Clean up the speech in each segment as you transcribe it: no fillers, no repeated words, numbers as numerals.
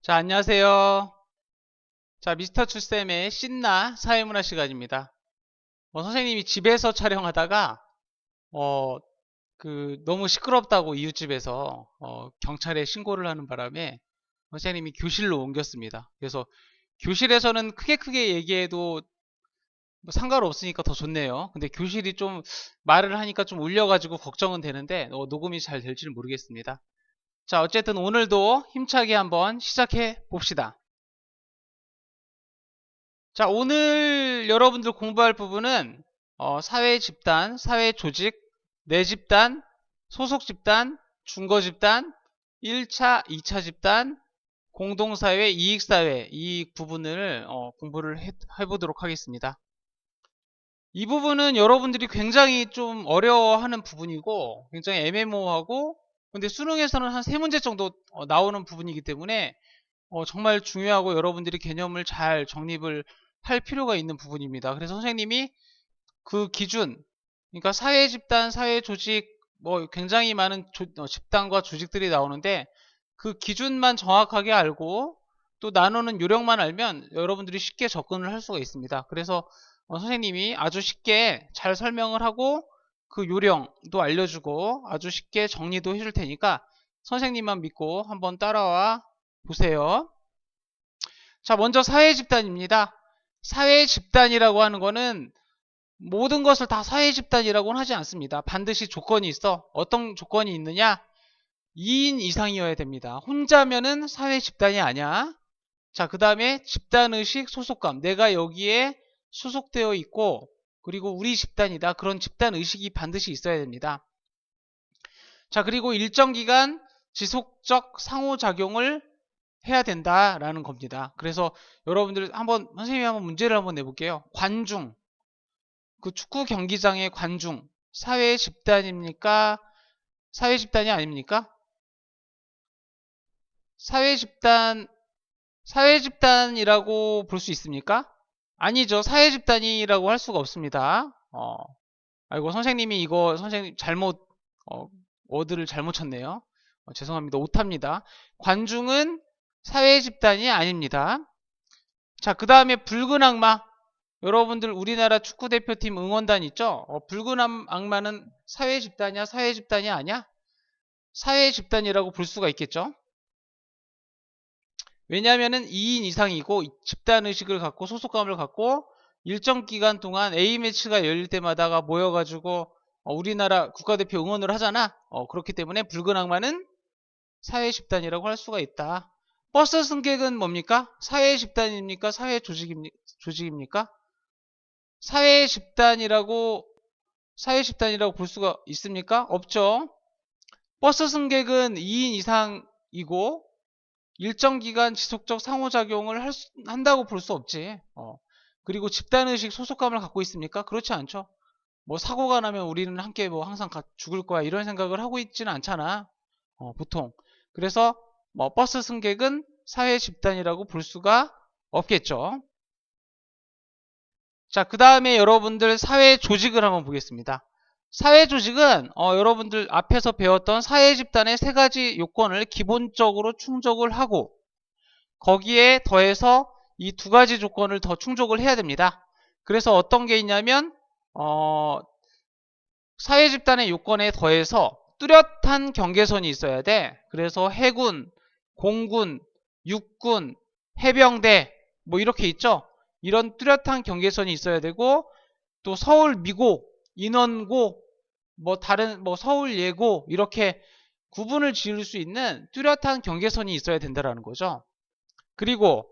자, 안녕하세요. 자, 미스터 출쌤의 신나 사회문화 시간입니다. 선생님이 집에서 촬영하다가, 어, 너무 시끄럽다고 이웃집에서, 경찰에 신고를 하는 바람에 선생님이 교실로 옮겼습니다. 그래서 교실에서는 크게 얘기해도 뭐 상관없으니까 더 좋네요. 근데 교실이 좀 말을 하니까 좀 울려가지고 걱정은 되는데, 녹음이 잘 될지는 모르겠습니다. 자, 어쨌든 오늘도 힘차게 한번 시작해 봅시다. 자, 오늘 여러분들 공부할 부분은 사회 집단, 사회 조직, 내 집단, 소속 집단, 중거 집단, 1차, 2차 집단, 공동사회, 이익사회 이 부분을 공부를 해보도록 하겠습니다. 이 부분은 여러분들이 굉장히 좀 어려워하는 부분이고 굉장히 애매모호하고 근데 수능에서는 한 3문제 정도 나오는 부분이기 때문에 정말 중요하고 여러분들이 개념을 잘 정립을 할 필요가 있는 부분입니다. 그래서 선생님이 그 기준, 그러니까 사회 집단, 사회 조직, 뭐 굉장히 많은 집단과 조직들이 나오는데 그 기준만 정확하게 알고 또 나누는 요령만 알면 여러분들이 쉽게 접근을 할 수가 있습니다. 그래서 선생님이 아주 쉽게 잘 설명을 하고 그 요령도 알려주고 아주 쉽게 정리도 해줄 테니까 선생님만 믿고 한번 따라와 보세요. 자, 먼저 사회 집단입니다. 사회 집단이라고 하는 거는 모든 것을 다 사회 집단이라고는 하지 않습니다. 반드시 조건이 있어. 어떤 조건이 있느냐? 2인 이상이어야 됩니다. 혼자면은 사회 집단이 아니야. 자, 그 다음에 집단의식, 소속감. 내가 여기에 소속되어 있고, 그리고 우리 집단이다. 그런 집단의식이 반드시 있어야 됩니다. 자, 그리고 일정 기간 지속적 상호작용을 해야 된다라는 겁니다. 그래서 여러분들 선생님이 한번 문제를 한번 내볼게요. 관중. 그 축구 경기장의 관중. 사회 집단입니까? 사회 집단이 아닙니까? 사회 집단, 사회 집단이라고 볼 수 있습니까? 아니죠. 사회 집단이라고 할 수가 없습니다. 아이고, 선생님이 이거 선생님 어, 워드를 잘못 쳤네요. 죄송합니다. 오타입니다. 관중은 사회 집단이 아닙니다. 자, 그 다음에 붉은 악마. 여러분들 우리나라 축구대표팀 응원단 있죠? 붉은 악마는 사회 집단이야? 사회 집단이 아니야? 사회 집단이라고 볼 수가 있겠죠? 왜냐하면은 2인 이상이고 집단의식을 갖고 소속감을 갖고 일정 기간 동안 A매치가 열릴 때마다가 모여가지고 우리나라 국가대표 응원을 하잖아. 그렇기 때문에 붉은 악마는 사회 집단이라고 할 수가 있다. 버스 승객은 뭡니까? 사회 집단입니까? 사회 조직입니까? 사회 집단이라고 볼 수가 있습니까? 없죠. 버스 승객은 2인 이상이고 일정 기간 지속적 상호작용을 한다고 볼 수 없지. 그리고 집단의식 소속감을 갖고 있습니까? 그렇지 않죠. 뭐 사고가 나면 우리는 함께 뭐 항상 죽을 거야 이런 생각을 하고 있지는 않잖아. 보통. 그래서 뭐 버스 승객은 사회 집단이라고 볼 수가 없겠죠. 자, 그 다음에 여러분들 사회 조직을 한번 보겠습니다. 사회 조직은 여러분들 앞에서 배웠던 사회 집단의 3가지 요건을 기본적으로 충족을 하고 거기에 더해서 이 2가지 조건을 더 충족을 해야 됩니다. 그래서 어떤 게 있냐면 사회 집단의 요건에 더해서 뚜렷한 경계선이 있어야 돼. 그래서 해군, 공군, 육군, 해병대 뭐 이렇게 있죠. 이런 뚜렷한 경계선이 있어야 되고 또 서울 미고, 인원고, 뭐 다른 뭐 서울 예고 이렇게 구분을 지을 수 있는 뚜렷한 경계선이 있어야 된다는 거죠. 그리고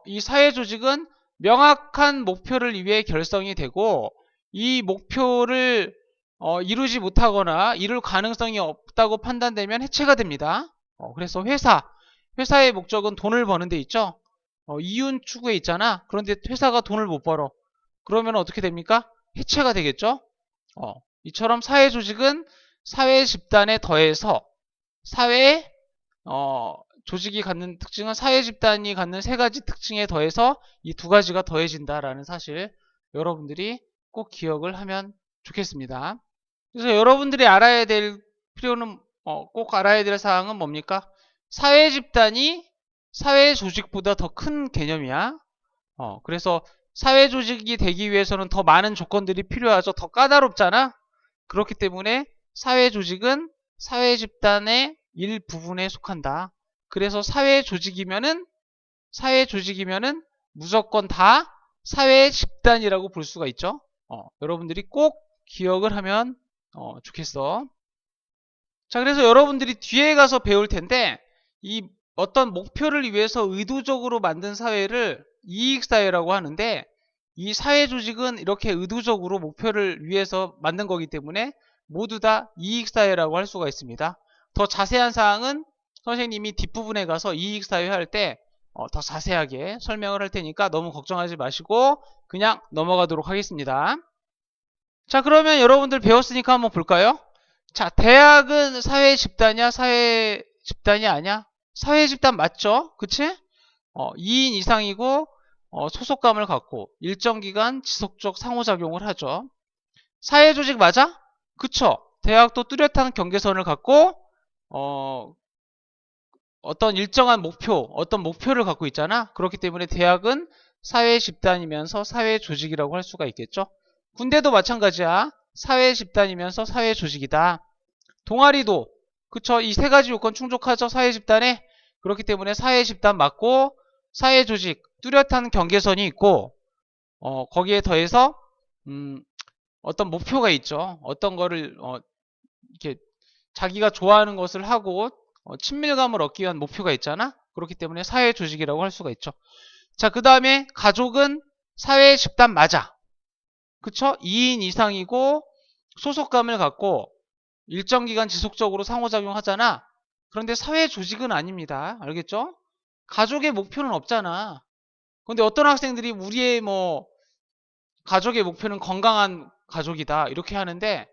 이 사회 조직은 명확한 목표를 위해 결성이 되고 이 목표를 이루지 못하거나 이룰 가능성이 없다고 판단되면 해체가 됩니다. 그래서 회사의 목적은 돈을 버는 데 있죠. 이윤 추구에 있잖아. 그런데 회사가 돈을 못 벌어. 그러면 어떻게 됩니까? 해체가 되겠죠. 이처럼 사회 조직은 사회 집단에 더해서 사회 조직이 갖는 특징은 사회 집단이 갖는 3가지 특징에 더해서 이 2가지가 더해진다라는 사실 여러분들이 꼭 기억을 하면 좋겠습니다. 그래서 여러분들이 알아야 될 필요는 꼭 알아야 될 사항은 뭡니까? 사회 집단이 사회 조직보다 더 큰 개념이야. 그래서 사회 조직이 되기 위해서는 더 많은 조건들이 필요하죠. 더 까다롭잖아. 그렇기 때문에 사회 조직은 사회 집단의 일부분에 속한다. 그래서 사회 조직이면은 무조건 다 사회 집단이라고 볼 수가 있죠. 여러분들이 꼭 기억을 하면 좋겠어. 자, 그래서 여러분들이 뒤에 가서 배울 텐데 이 어떤 목표를 위해서 의도적으로 만든 사회를 이익사회라고 하는데, 이 사회 조직은 이렇게 의도적으로 목표를 위해서 만든 거기 때문에 모두 다 이익사회라고 할 수가 있습니다. 더 자세한 사항은 선생님이 뒷부분에 가서 이익사회 할 때 더 자세하게 설명을 할 테니까 너무 걱정하지 마시고 그냥 넘어가도록 하겠습니다. 자, 그러면 여러분들 배웠으니까 한번 볼까요? 자, 대학은 사회 집단이야? 사회 집단이 아니야? 사회 집단 맞죠? 그치? 2인 이상이고 소속감을 갖고 일정 기간 지속적 상호작용을 하죠. 사회 조직 맞아? 그쵸? 대학도 뚜렷한 경계선을 갖고 어떤 일정한 목표, 어떤 목표를 갖고 있잖아. 그렇기 때문에 대학은 사회 집단이면서 사회 조직이라고 할 수가 있겠죠. 군대도 마찬가지야. 사회 집단이면서 사회 조직이다. 동아리도 그쵸? 이 세 가지 요건 충족하죠. 사회 집단에. 그렇기 때문에 사회 집단 맞고 사회 조직 뚜렷한 경계선이 있고 거기에 더해서 어떤 목표가 있죠. 어떤 거를 이렇게 자기가 좋아하는 것을 하고 친밀감을 얻기 위한 목표가 있잖아. 그렇기 때문에 사회 조직이라고 할 수가 있죠. 자, 그 다음에 가족은 사회 집단 맞아. 그쵸? 2인 이상이고 소속감을 갖고 일정 기간 지속적으로 상호작용하잖아. 그런데 사회 조직은 아닙니다. 알겠죠? 가족의 목표는 없잖아. 근데 어떤 학생들이 우리의 가족의 목표는 건강한 가족이다 이렇게 하는데,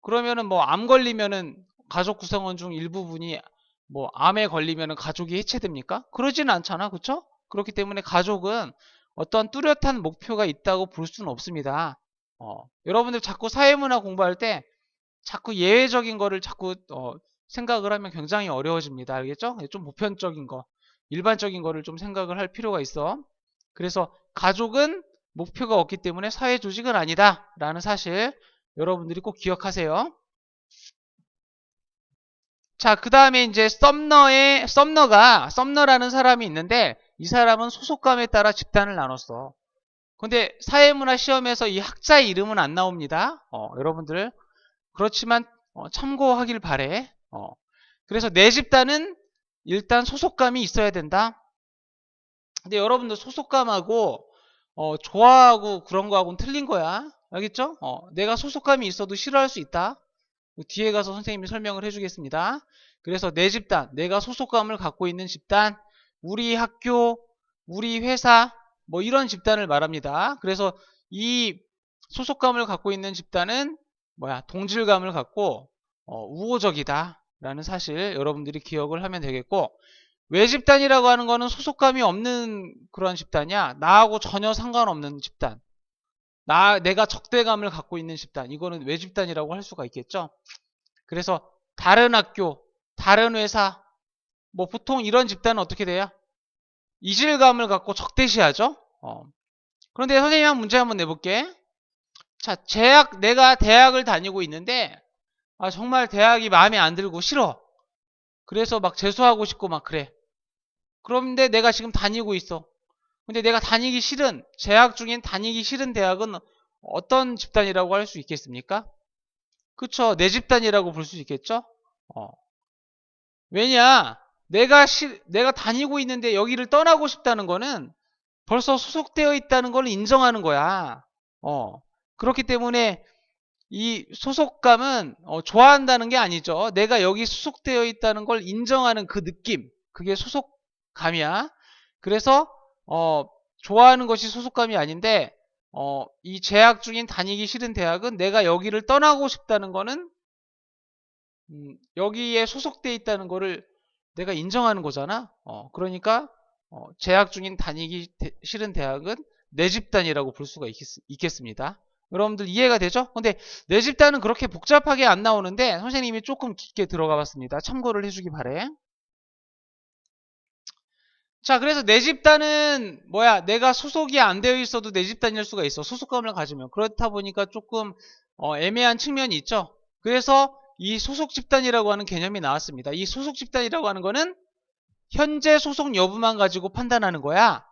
그러면은 암 걸리면은 가족 구성원 중 일부분이 암에 걸리면은 가족이 해체됩니까? 그러지는 않잖아. 그쵸? 그렇기 때문에 가족은 어떤 뚜렷한 목표가 있다고 볼 수는 없습니다. 여러분들 자꾸 사회문화 공부할 때 자꾸 예외적인 거를 자꾸 생각을 하면 굉장히 어려워집니다. 알겠죠? 좀 보편적인 거, 일반적인 거를 좀 생각을 할 필요가 있어. 그래서 가족은 목표가 없기 때문에 사회 조직은 아니다 라는 사실 여러분들이 꼭 기억하세요. 자, 그 다음에 이제 썸너라는 사람이 있는데, 이 사람은 소속감에 따라 집단을 나눴어. 근데 사회문화 시험에서 이 학자의 이름은 안 나옵니다. 여러분들 그렇지만 참고하길 바래. 그래서 내 집단은 일단 소속감이 있어야 된다. 근데 여러분들 소속감하고 좋아하고 그런 거하고는 틀린 거야. 알겠죠? 내가 소속감이 있어도 싫어할 수 있다. 뒤에 가서 선생님이 설명을 해주겠습니다. 그래서 내 집단, 내가 소속감을 갖고 있는 집단, 우리 학교, 우리 회사, 이런 집단을 말합니다. 그래서 이 소속감을 갖고 있는 집단은 동질감을 갖고 우호적이다 라는 사실 여러분들이 기억을 하면 되겠고, 외집단이라고 하는 거는 소속감이 없는 그런 집단이야. 나하고 전혀 상관없는 집단, 내가 적대감을 갖고 있는 집단, 이거는 외집단이라고 할 수가 있겠죠. 그래서 다른 학교, 다른 회사, 보통 이런 집단은 어떻게 돼요? 이질감을 갖고 적대시하죠. 그런데 선생님 문제 한번 내볼게. 자, 내가 대학을 다니고 있는데 정말 대학이 마음에 안 들고 싫어. 그래서 막 재수하고 싶고 막 그래. 그런데 내가 지금 다니고 있어. 근데 내가 재학 중엔 다니기 싫은 대학은 어떤 집단이라고 할 수 있겠습니까? 그쵸? 내 집단이라고 볼 수 있겠죠? 왜냐? 내가 다니고 있는데 여기를 떠나고 싶다는 거는 벌써 소속되어 있다는 걸 인정하는 거야. 그렇기 때문에 이 소속감은 좋아한다는 게 아니죠. 내가 여기 소속되어 있다는 걸 인정하는 그 느낌, 그게 소속감이야. 그래서 좋아하는 것이 소속감이 아닌데, 이 재학 중인 다니기 싫은 대학은 내가 여기를 떠나고 싶다는 거는 여기에 소속되어 있다는 거를 내가 인정하는 거잖아. 그러니까 재학 중인 다니기 싫은 대학은 내 집단이라고 볼 수가 있겠습니다. 여러분들 이해가 되죠? 근데 내 집단은 그렇게 복잡하게 안 나오는데 선생님이 조금 깊게 들어가 봤습니다. 참고를 해주기 바래. 자, 그래서 내 집단은 뭐야? 내가 소속이 안 되어 있어도 내 집단일 수가 있어. 소속감을 가지면. 그렇다 보니까 조금 애매한 측면이 있죠. 그래서 이 소속 집단이라고 하는 개념이 나왔습니다. 이 소속 집단이라고 하는 거는 현재 소속 여부만 가지고 판단하는 거야.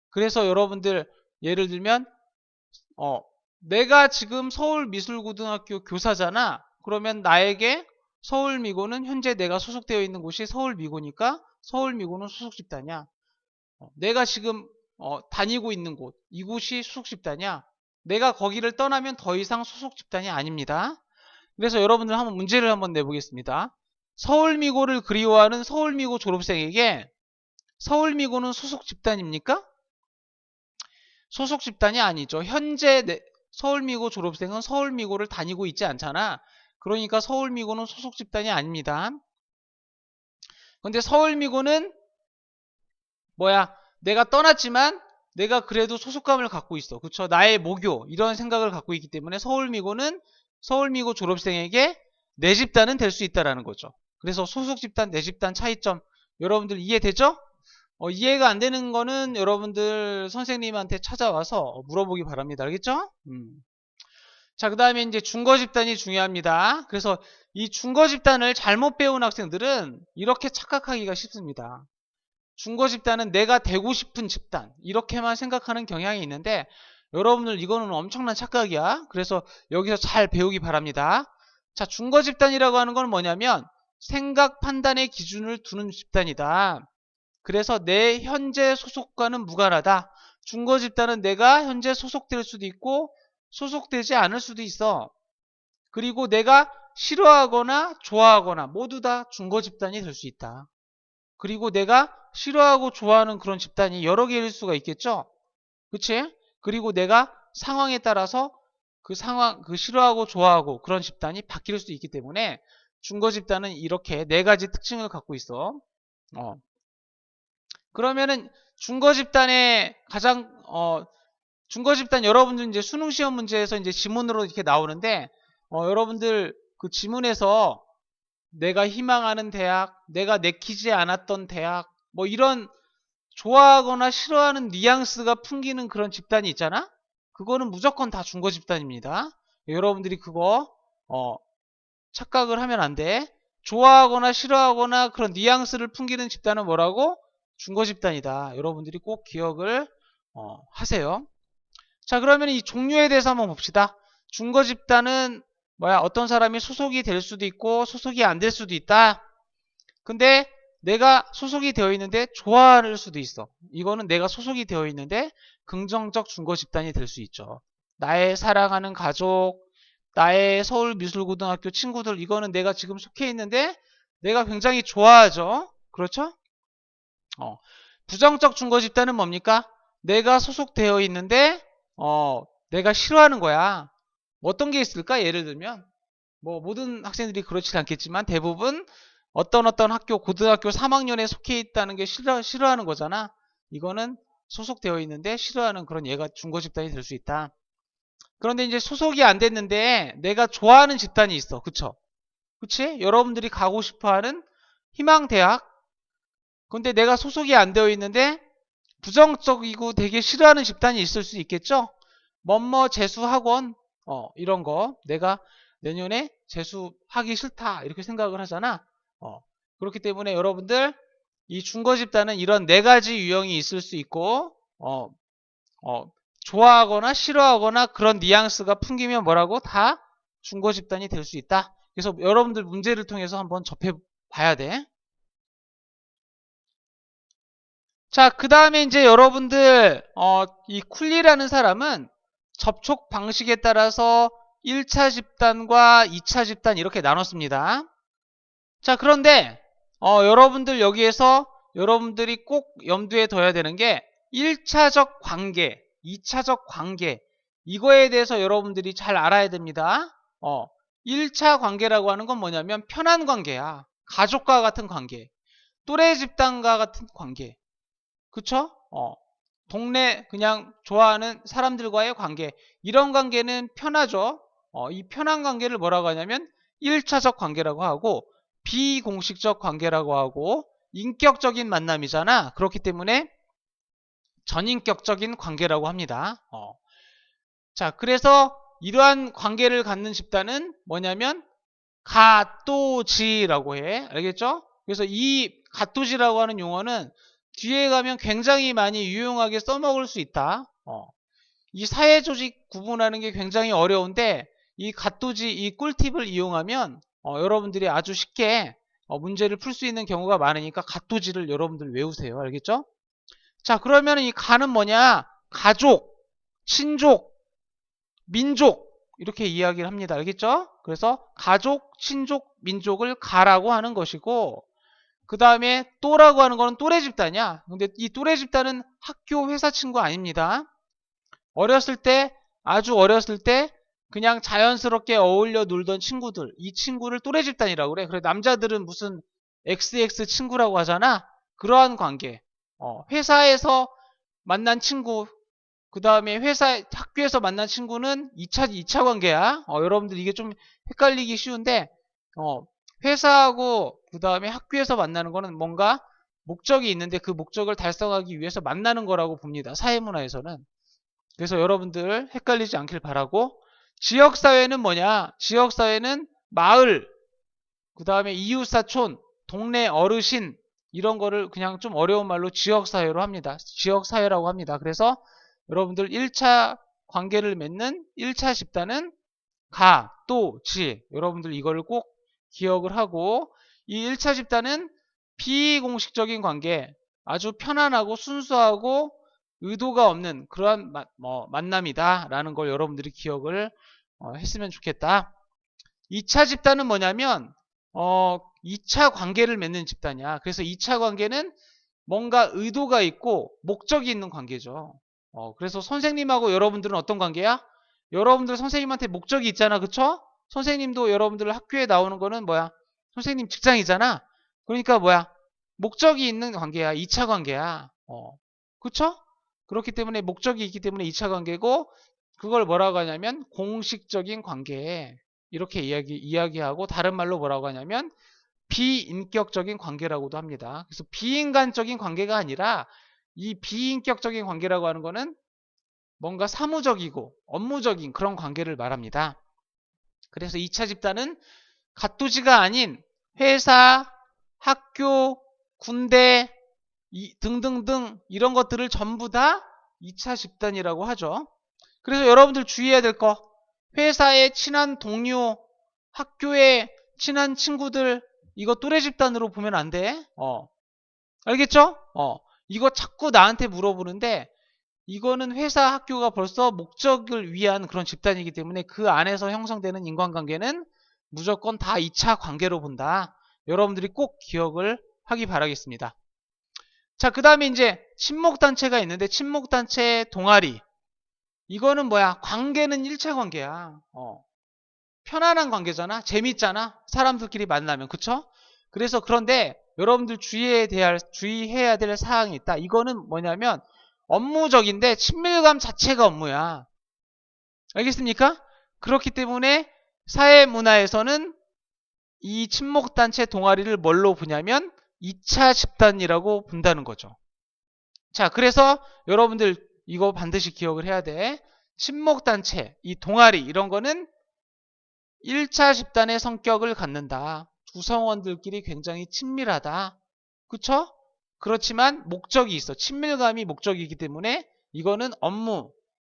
그래서 여러분들 예를 들면 내가 지금 서울미술고등학교 교사잖아. 그러면 나에게 서울미고는 현재 내가 소속되어 있는 곳이 서울미고니까 서울미고는 소속 집단이야. 내가 지금 다니고 있는 곳, 이곳이 소속 집단이야. 내가 거기를 떠나면 더 이상 소속 집단이 아닙니다. 그래서 여러분들 한번 문제를 한번 내보겠습니다. 서울미고를 그리워하는 서울미고 졸업생에게 서울미고는 소속 집단입니까? 소속 집단이 아니죠. 현재 서울미고 졸업생은 서울미고를 다니고 있지 않잖아. 그러니까 서울미고는 소속 집단이 아닙니다. 근데 서울미고는 뭐야? 내가 떠났지만 내가 그래도 소속감을 갖고 있어. 그쵸? 나의 모교 이런 생각을 갖고 있기 때문에 서울미고는 서울미고 졸업생에게 내 집단은 될 수 있다라는 거죠. 그래서 소속 집단, 내 집단 차이점 여러분들 이해되죠? 이해가 안 되는 거는 여러분들 선생님한테 찾아와서 물어보기 바랍니다. 알겠죠? 자, 그 다음에 이제 중거 집단이 중요합니다. 그래서 이 중거 집단을 잘못 배운 학생들은 이렇게 착각하기가 쉽습니다. 중거 집단은 내가 되고 싶은 집단 이렇게만 생각하는 경향이 있는데 여러분들 이거는 엄청난 착각이야. 그래서 여기서 잘 배우기 바랍니다. 자, 중거 집단이라고 하는 건 뭐냐면 생각 판단의 기준을 두는 집단이다. 그래서 내 현재 소속과는 무관하다. 중거 집단은 내가 현재 소속될 수도 있고 소속되지 않을 수도 있어. 그리고 내가 싫어하거나 좋아하거나 모두 다 중거 집단이 될 수 있다. 그리고 내가 싫어하고 좋아하는 그런 집단이 여러 개일 수가 있겠죠? 그치? 그리고 내가 상황에 따라서 그 싫어하고 좋아하고 그런 집단이 바뀔 수 있기 때문에 중거 집단은 이렇게 네 가지 특징을 갖고 있어. 그러면은 중거 집단의 중거 집단 여러분들 이제 수능 시험 문제에서 이제 지문으로 이렇게 나오는데 여러분들 그 지문에서 내가 희망하는 대학, 내가 내키지 않았던 대학, 뭐 이런 좋아하거나 싫어하는 뉘앙스가 풍기는 그런 집단이 있잖아? 그거는 무조건 다 중거 집단입니다. 여러분들이 그거 착각을 하면 안 돼. 좋아하거나 싫어하거나 그런 뉘앙스를 풍기는 집단은 뭐라고? 중거 집단이다. 여러분들이 꼭 기억을 하세요. 자, 그러면 이 종류에 대해서 한번 봅시다. 중거 집단은 뭐야? 어떤 사람이 소속이 될 수도 있고 소속이 안 될 수도 있다. 근데 내가 소속이 되어 있는데 좋아할 수도 있어. 이거는 내가 소속이 되어 있는데 긍정적 중거 집단이 될 수 있죠. 나의 사랑하는 가족, 나의 서울미술고등학교 친구들, 이거는 내가 지금 속해 있는데 내가 굉장히 좋아하죠. 그렇죠? 부정적 중거 집단은 뭡니까? 내가 소속되어 있는데 내가 싫어하는 거야. 어떤 게 있을까? 예를 들면 뭐 모든 학생들이 그렇지 않겠지만 대부분 어떤 학교 고등학교 3학년에 속해 있다는 게 싫어하는 거잖아. 이거는 소속되어 있는데 싫어하는 그런 얘가 중거 집단이 될 수 있다. 그런데 이제 소속이 안 됐는데 내가 좋아하는 집단이 있어. 그쵸? 그치? 여러분들이 가고 싶어하는 희망대학. 근데 내가 소속이 안 되어 있는데 부정적이고 되게 싫어하는 집단이 있을 수 있겠죠? 뭐뭐 재수학원 이런 거 내가 내년에 재수하기 싫다 이렇게 생각을 하잖아. 그렇기 때문에 여러분들 이 중거 집단은 이런 네 가지 유형이 있을 수 있고 좋아하거나 싫어하거나 그런 뉘앙스가 풍기면 뭐라고? 다 중거 집단이 될 수 있다. 그래서 여러분들 문제를 통해서 한번 접해 봐야 돼. 자, 그 다음에 이제 여러분들 이 쿨리라는 사람은 접촉 방식에 따라서 1차 집단과 2차 집단 이렇게 나눴습니다. 자, 그런데 여러분들 여기에서 여러분들이 꼭 염두에 둬야 되는 게 1차적 관계, 2차적 관계 이거에 대해서 여러분들이 잘 알아야 됩니다. 1차 관계라고 하는 건 뭐냐면 편한 관계야. 가족과 같은 관계, 또래 집단과 같은 관계. 그쵸? 동네 그냥 좋아하는 사람들과의 관계 이런 관계는 편하죠. 이 편한 관계를 뭐라고 하냐면 1차적 관계라고 하고 비공식적 관계라고 하고 인격적인 만남이잖아. 그렇기 때문에 전인격적인 관계라고 합니다. 자, 그래서 이러한 관계를 갖는 집단은 뭐냐면 가또지라고 해. 알겠죠? 그래서 이 가또지라고 하는 용어는 뒤에 가면 굉장히 많이 유용하게 써먹을 수 있다. 이 사회조직 구분하는 게 굉장히 어려운데 이 가또지 이 꿀팁을 이용하면 여러분들이 아주 쉽게 문제를 풀 수 있는 경우가 많으니까 가또지를 여러분들 외우세요. 알겠죠? 자, 그러면 이 가는 뭐냐? 가족, 친족, 민족 이렇게 이야기를 합니다. 알겠죠? 그래서 가족, 친족, 민족을 가라고 하는 것이고 그 다음에 또라고 하는 거는 또래 집단이야. 근데 이 또래 집단은 학교, 회사 친구 아닙니다. 어렸을 때, 아주 어렸을 때 그냥 자연스럽게 어울려 놀던 친구들, 이 친구를 또래 집단이라고 그래. 그래 남자들은 무슨 XX 친구라고 하잖아. 그러한 관계. 회사에서 만난 친구, 그 다음에 학교에서 만난 친구는 2차 관계야. 여러분들 이게 좀 헷갈리기 쉬운데, 회사하고 그 다음에 학교에서 만나는 거는 뭔가 목적이 있는데 그 목적을 달성하기 위해서 만나는 거라고 봅니다. 사회문화에서는. 그래서 여러분들 헷갈리지 않길 바라고. 지역사회는 뭐냐? 지역사회는 마을, 그 다음에 이웃사촌, 동네 어르신, 이런 거를 그냥 좀 어려운 말로 지역사회로 합니다. 지역사회라고 합니다. 그래서 여러분들 1차 관계를 맺는 1차 집단은 가, 또, 지. 여러분들 이거를 꼭 기억을 하고 이 1차 집단은 비공식적인 관계, 아주 편안하고 순수하고 의도가 없는 그러한 만남이다 라는 걸 여러분들이 기억을 했으면 좋겠다. 2차 집단은 뭐냐면 2차 관계를 맺는 집단이야. 그래서 2차 관계는 뭔가 의도가 있고 목적이 있는 관계죠. 그래서 선생님하고 여러분들은 어떤 관계야? 여러분들 선생님한테 목적이 있잖아. 그쵸? 선생님도 여러분들 학교에 나오는 거는 뭐야? 선생님 직장이잖아. 그러니까 뭐야? 목적이 있는 관계야. 2차 관계야. 그쵸? 그렇기 때문에 목적이 있기 때문에 2차 관계고 그걸 뭐라고 하냐면 공식적인 관계 이렇게 이야기하고 다른 말로 뭐라고 하냐면 비인격적인 관계라고도 합니다. 그래서 비인간적인 관계가 아니라 이 비인격적인 관계라고 하는 거는 뭔가 사무적이고 업무적인 그런 관계를 말합니다. 그래서 2차 집단은 갓도지가 아닌 회사, 학교, 군대 등등등 이런 것들을 전부 다 2차 집단이라고 하죠. 그래서 여러분들 주의해야 될 거, 회사의 친한 동료, 학교의 친한 친구들 이거 또래 집단으로 보면 안 돼. 알겠죠? 이거 자꾸 나한테 물어보는데 이거는 회사 학교가 벌써 목적을 위한 그런 집단이기 때문에 그 안에서 형성되는 인간관계는 무조건 다 2차 관계로 본다. 여러분들이 꼭 기억을 하기 바라겠습니다. 자, 그 다음에 이제 친목단체가 있는데 친목단체 동아리 이거는 뭐야? 관계는 1차 관계야. 편안한 관계잖아. 재밌잖아. 사람들끼리 만나면. 그쵸? 그래서 그런데 여러분들 주의해야 될 사항이 있다. 이거는 뭐냐면 업무적인데 친밀감 자체가 업무야. 알겠습니까? 그렇기 때문에 사회문화에서는 이 친목단체 동아리를 뭘로 보냐면 2차 집단이라고 본다는 거죠. 자, 그래서 여러분들 이거 반드시 기억을 해야 돼. 친목단체, 이 동아리 이런 거는 1차 집단의 성격을 갖는다. 구성원들끼리 굉장히 친밀하다. 그쵸? 그렇지만 목적이 있어. 친밀감이 목적이기 때문에 이거는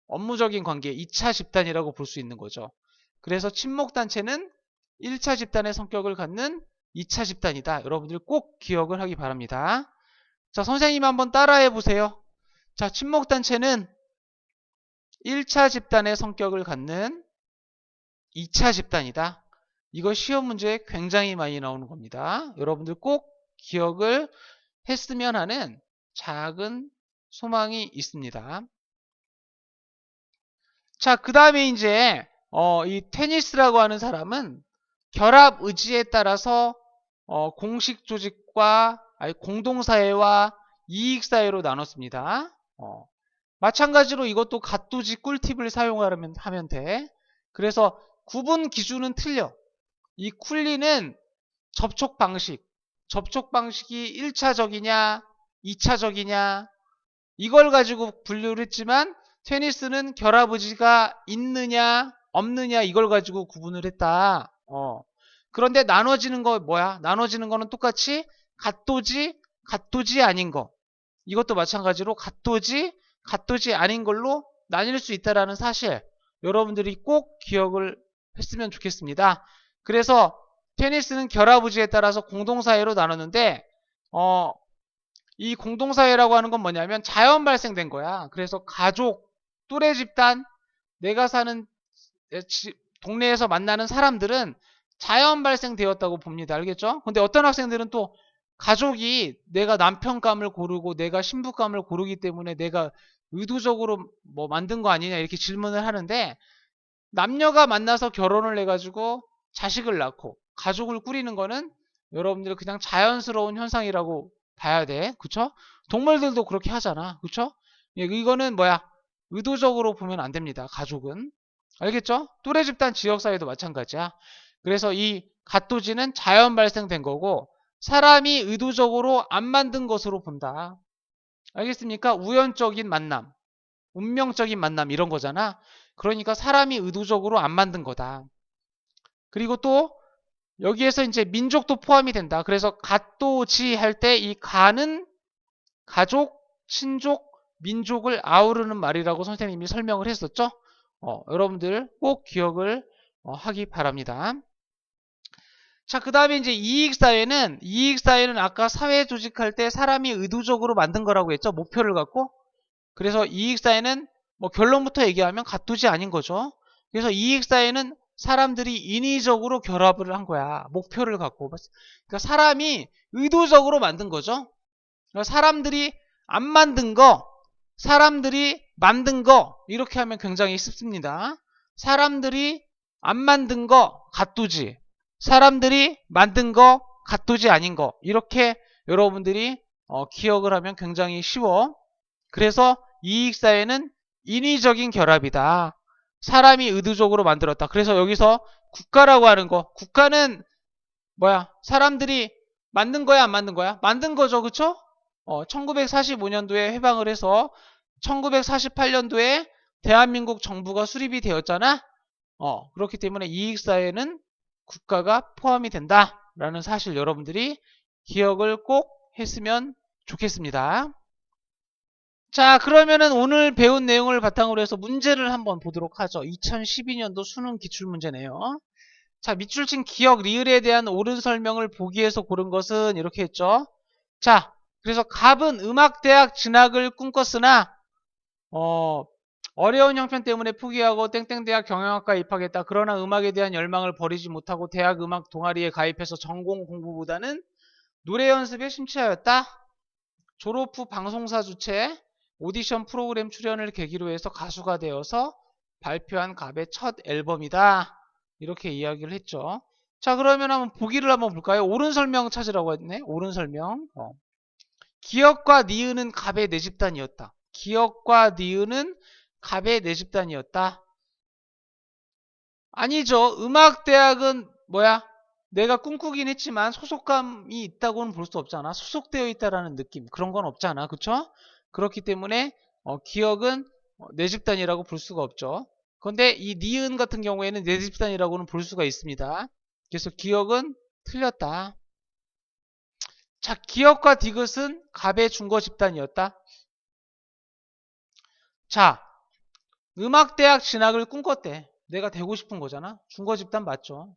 업무적인 관계 2차 집단이라고 볼 수 있는 거죠. 그래서 친목단체는 1차 집단의 성격을 갖는 2차 집단이다. 여러분들 꼭 기억을 하기 바랍니다. 자, 선생님 한번 따라해 보세요. 자, 친목단체는 1차 집단의 성격을 갖는 2차 집단이다. 이거 시험 문제에 굉장히 많이 나오는 겁니다. 여러분들 꼭 기억을 했으면 하는 작은 소망이 있습니다. 자, 그 다음에 이제 이 테니스라고 하는 사람은 결합 의지에 따라서 공식 조직과 공동사회와 이익사회로 나눴습니다. 마찬가지로 이것도 갓도지 꿀팁을 사용하면 돼. 그래서 구분 기준은 틀려. 이 쿨리는 접촉 방식, 접촉 방식이 1차적이냐 2차적이냐 이걸 가지고 분류를 했지만 테니스는 결합 의지가 있느냐 없느냐 이걸 가지고 구분을 했다. 그런데 나눠지는 거 뭐야? 나눠지는 거는 똑같이 같도지 아닌 거. 이것도 마찬가지로 같도지 아닌 걸로 나뉠 수 있다라는 사실 여러분들이 꼭 기억을 했으면 좋겠습니다. 그래서 테니스는 결합 의지에 따라서 공동사회로 나눴는데 이 공동사회라고 하는 건 뭐냐면 자연 발생된 거야. 그래서 가족, 또래 집단, 내가 사는 동네에서 만나는 사람들은 자연 발생되었다고 봅니다. 알겠죠? 근데 어떤 학생들은 또 가족이 내가 남편감을 고르고 내가 신부감을 고르기 때문에 내가 의도적으로 뭐 만든 거 아니냐 이렇게 질문을 하는데 남녀가 만나서 결혼을 해가지고 자식을 낳고 가족을 꾸리는 거는 여러분들 그냥 자연스러운 현상이라고 봐야 돼. 그쵸? 동물들도 그렇게 하잖아. 그쵸? 이거는 뭐야? 의도적으로 보면 안 됩니다. 가족은. 알겠죠? 또래 집단 지역사회도 마찬가지야. 그래서 이 갓도지는 자연 발생된 거고 사람이 의도적으로 안 만든 것으로 본다. 알겠습니까? 우연적인 만남, 운명적인 만남 이런 거잖아. 그러니까 사람이 의도적으로 안 만든 거다. 그리고 또 여기에서 이제 민족도 포함이 된다. 그래서 갓도지 할 때 이 가는 가족, 친족, 민족을 아우르는 말이라고 선생님이 설명을 했었죠. 여러분들 꼭 기억을 하기 바랍니다. 자, 그 다음에 이제 이익사회는 아까 사회 조직할 때 사람이 의도적으로 만든 거라고 했죠. 목표를 갖고. 그래서 이익사회는 뭐 결론부터 얘기하면 갓도지 아닌 거죠. 그래서 이익사회는 사람들이 인위적으로 결합을 한 거야. 목표를 갖고. 그러니까 사람이 의도적으로 만든 거죠. 그러니까 사람들이 안 만든 거, 사람들이 만든 거 이렇게 하면 굉장히 쉽습니다. 사람들이 안 만든 거 갓도지, 사람들이 만든 거 갓도지 아닌 거 이렇게 여러분들이 기억을 하면 굉장히 쉬워. 그래서 이익사회는 인위적인 결합이다. 사람이 의도적으로 만들었다. 그래서 여기서 국가라고 하는 거, 국가는 뭐야? 사람들이 만든 거야 안 만든 거야? 만든 거죠. 그쵸? 1945년도에 해방을 해서 1948년도에 대한민국 정부가 수립이 되었잖아. 그렇기 때문에 이익사회는 국가가 포함이 된다라는 사실 여러분들이 기억을 꼭 했으면 좋겠습니다. 자, 그러면은 오늘 배운 내용을 바탕으로 해서 문제를 한번 보도록 하죠. 2012년도 수능 기출문제네요. 자, 밑줄친 기억 리을에 대한 옳은 설명을 보기 위해서 고른 것은 이렇게 했죠. 자, 그래서 갑은 음악대학 진학을 꿈꿨으나 어려운 형편 때문에 포기하고 땡땡대학 경영학과에 입학했다. 그러나 음악에 대한 열망을 버리지 못하고 대학 음악 동아리에 가입해서 전공 공부보다는 노래 연습에 심취하였다. 졸업 후 방송사 주최 오디션 프로그램 출연을 계기로 해서 가수가 되어서 발표한 갑의 첫 앨범이다. 이렇게 이야기를 했죠. 자, 그러면 한번 보기를 한번 볼까요? 옳은 설명 찾으라고 했네. 옳은 설명. 기억과 니은은 갑의 네 집단이었다. 기억과 니은은 갑의 네 집단이었다. 아니죠. 음악대학은 뭐야? 내가 꿈꾸긴 했지만 소속감이 있다고는 볼 수 없잖아. 소속되어 있다라는 느낌. 그런 건 없잖아. 그쵸? 그렇기 때문에 기억은 네 집단이라고 볼 수가 없죠. 그런데 이 니은 같은 경우에는 네 집단이라고는 볼 수가 있습니다. 그래서 기억은 틀렸다. 자, 기억과 디귿은 갑의 중거 집단이었다. 자, 음악대학 진학을 꿈꿨대. 내가 되고 싶은 거잖아. 중거 집단 맞죠.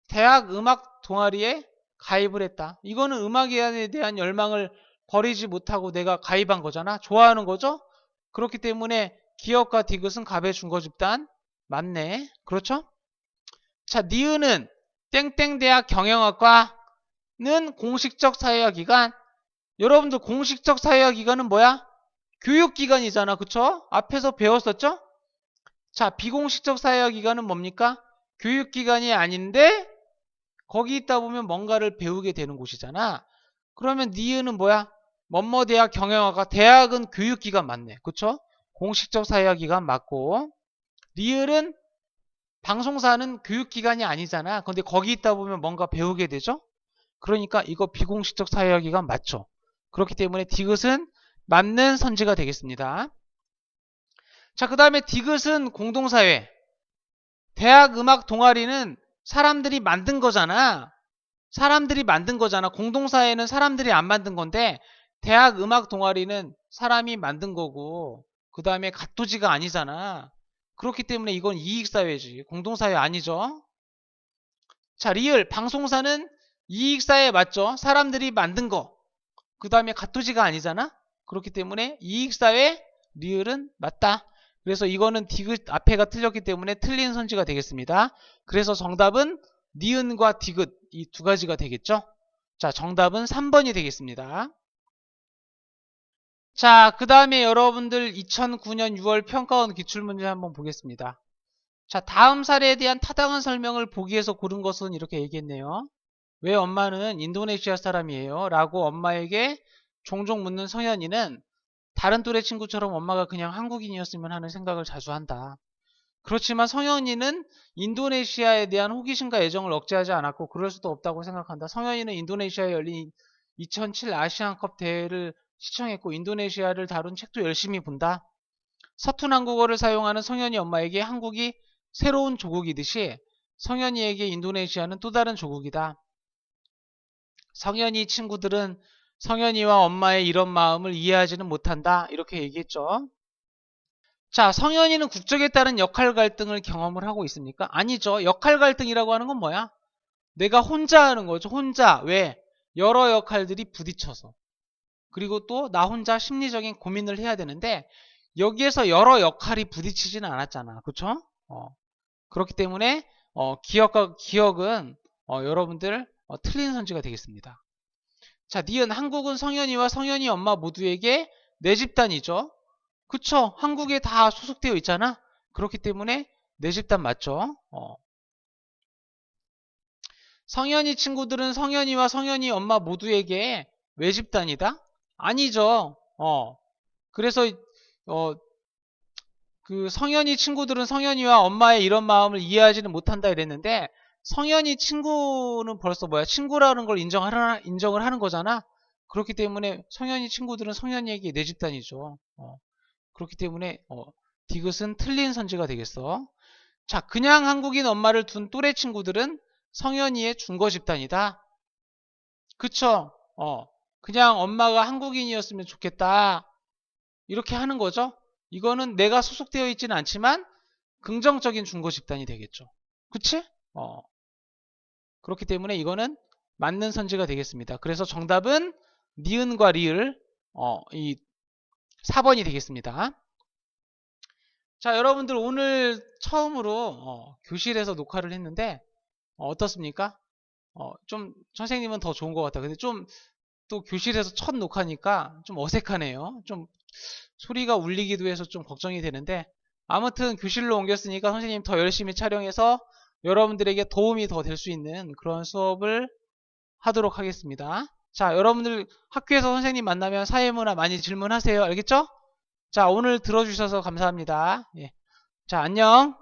대학 음악 동아리에 가입을 했다. 이거는 음악에 대한 열망을 버리지 못하고 내가 가입한 거잖아. 좋아하는 거죠. 그렇기 때문에 기억과 디귿은 갑의 중거 집단 맞네. 그렇죠? 자, 니은은 땡땡대학 경영학과는 공식적 사회화 기관. 여러분들 공식적 사회화 기관은 뭐야? 교육기관이잖아. 그쵸? 앞에서 배웠었죠? 자, 비공식적 사회화 기관은 뭡니까? 교육기관이 아닌데 거기 있다 보면 뭔가를 배우게 되는 곳이잖아. 그러면 니은은 뭐야? 뭐뭐 대학 경영학과. 대학은 교육기관 맞네. 그쵸? 공식적 사회화 기관 맞고, 리을은 방송사는 교육기관이 아니잖아. 근데 거기 있다 보면 뭔가 배우게 되죠? 그러니까 이거 비공식적 사회학기관 맞죠? 그렇기 때문에 디귿은 맞는 선지가 되겠습니다. 자, 그 다음에 디귿은 공동사회. 대학 음악 동아리는 사람들이 만든 거잖아. 사람들이 만든 거잖아. 공동사회는 사람들이 안 만든 건데 대학 음악 동아리는 사람이 만든 거고 그 다음에 가토지가 아니잖아. 그렇기 때문에 이건 이익사회지. 공동사회 아니죠. 자, 리을 방송사는 이익사회 맞죠? 사람들이 만든 거. 그 다음에 가토지가 아니잖아. 그렇기 때문에 이익사회 리을은 맞다. 그래서 이거는 디귿 앞에가 틀렸기 때문에 틀린 선지가 되겠습니다. 그래서 정답은 니은과 디귿 이 두 가지가 되겠죠. 자, 정답은 3번이 되겠습니다. 자, 그 다음에 여러분들 2009년 6월 평가원 기출문제 한번 보겠습니다. 자, 다음 사례에 대한 타당한 설명을 보기 위해서 고른 것은 이렇게 얘기했네요. 왜 엄마는 인도네시아 사람이에요? 라고 엄마에게 종종 묻는 성현이는 다른 또래 친구처럼 엄마가 그냥 한국인이었으면 하는 생각을 자주 한다. 그렇지만 성현이는 인도네시아에 대한 호기심과 애정을 억제하지 않았고 그럴 수도 없다고 생각한다. 성현이는 인도네시아에 열린 2007 아시안컵 대회를 시청했고 인도네시아를 다룬 책도 열심히 본다. 서툰 한국어를 사용하는 성현이 엄마에게 한국이 새로운 조국이듯이 성현이에게 인도네시아는 또 다른 조국이다. 성현이 친구들은 성현이와 엄마의 이런 마음을 이해하지는 못한다. 이렇게 얘기했죠. 자, 성현이는 국적에 따른 역할 갈등을 경험을 하고 있습니까? 아니죠. 역할 갈등이라고 하는 건 뭐야? 내가 혼자 하는 거죠. 혼자. 왜? 여러 역할들이 부딪혀서. 그리고 또 나 혼자 심리적인 고민을 해야 되는데 여기에서 여러 역할이 부딪히지는 않았잖아. 그쵸? 그렇기 때문에 기억은 여러분들 틀린 선지가 되겠습니다. 자, 니은 한국은 성현이와 성현이 엄마 모두에게 내 집단이죠. 그쵸? 한국에 다 소속되어 있잖아. 그렇기 때문에 내 집단 맞죠? 성현이 친구들은 성현이와 성현이 엄마 모두에게 왜 집단이다? 아니죠. 그래서 그 성현이 친구들은 성현이와 엄마의 이런 마음을 이해하지는 못한다 이랬는데 성현이 친구는 벌써 뭐야? 친구라는 걸 인정을 하는 거잖아. 그렇기 때문에 성현이 친구들은 성현이에게 내 집단이죠. 그렇기 때문에 디귿은 틀린 선지가 되겠어. 자, 그냥 한국인 엄마를 둔 또래 친구들은 성현이의 중거 집단이다. 그쵸? 그냥 엄마가 한국인이었으면 좋겠다. 이렇게 하는 거죠. 이거는 내가 소속되어 있지는 않지만 긍정적인 중고 집단이 되겠죠. 그치? 그렇기 때문에 이거는 맞는 선지가 되겠습니다. 그래서 정답은 니은과 리을 이 4번이 되겠습니다. 자, 여러분들 오늘 처음으로 교실에서 녹화를 했는데 어떻습니까? 좀 선생님은 더 좋은 것 같아요. 근데 좀 또 교실에서 첫 녹화니까 좀 어색하네요. 좀 소리가 울리기도 해서 좀 걱정이 되는데 아무튼 교실로 옮겼으니까 선생님 더 열심히 촬영해서 여러분들에게 도움이 더 될 수 있는 그런 수업을 하도록 하겠습니다. 자, 여러분들 학교에서 선생님 만나면 사회문화 많이 질문하세요. 알겠죠? 자, 오늘 들어주셔서 감사합니다. 예. 자, 안녕.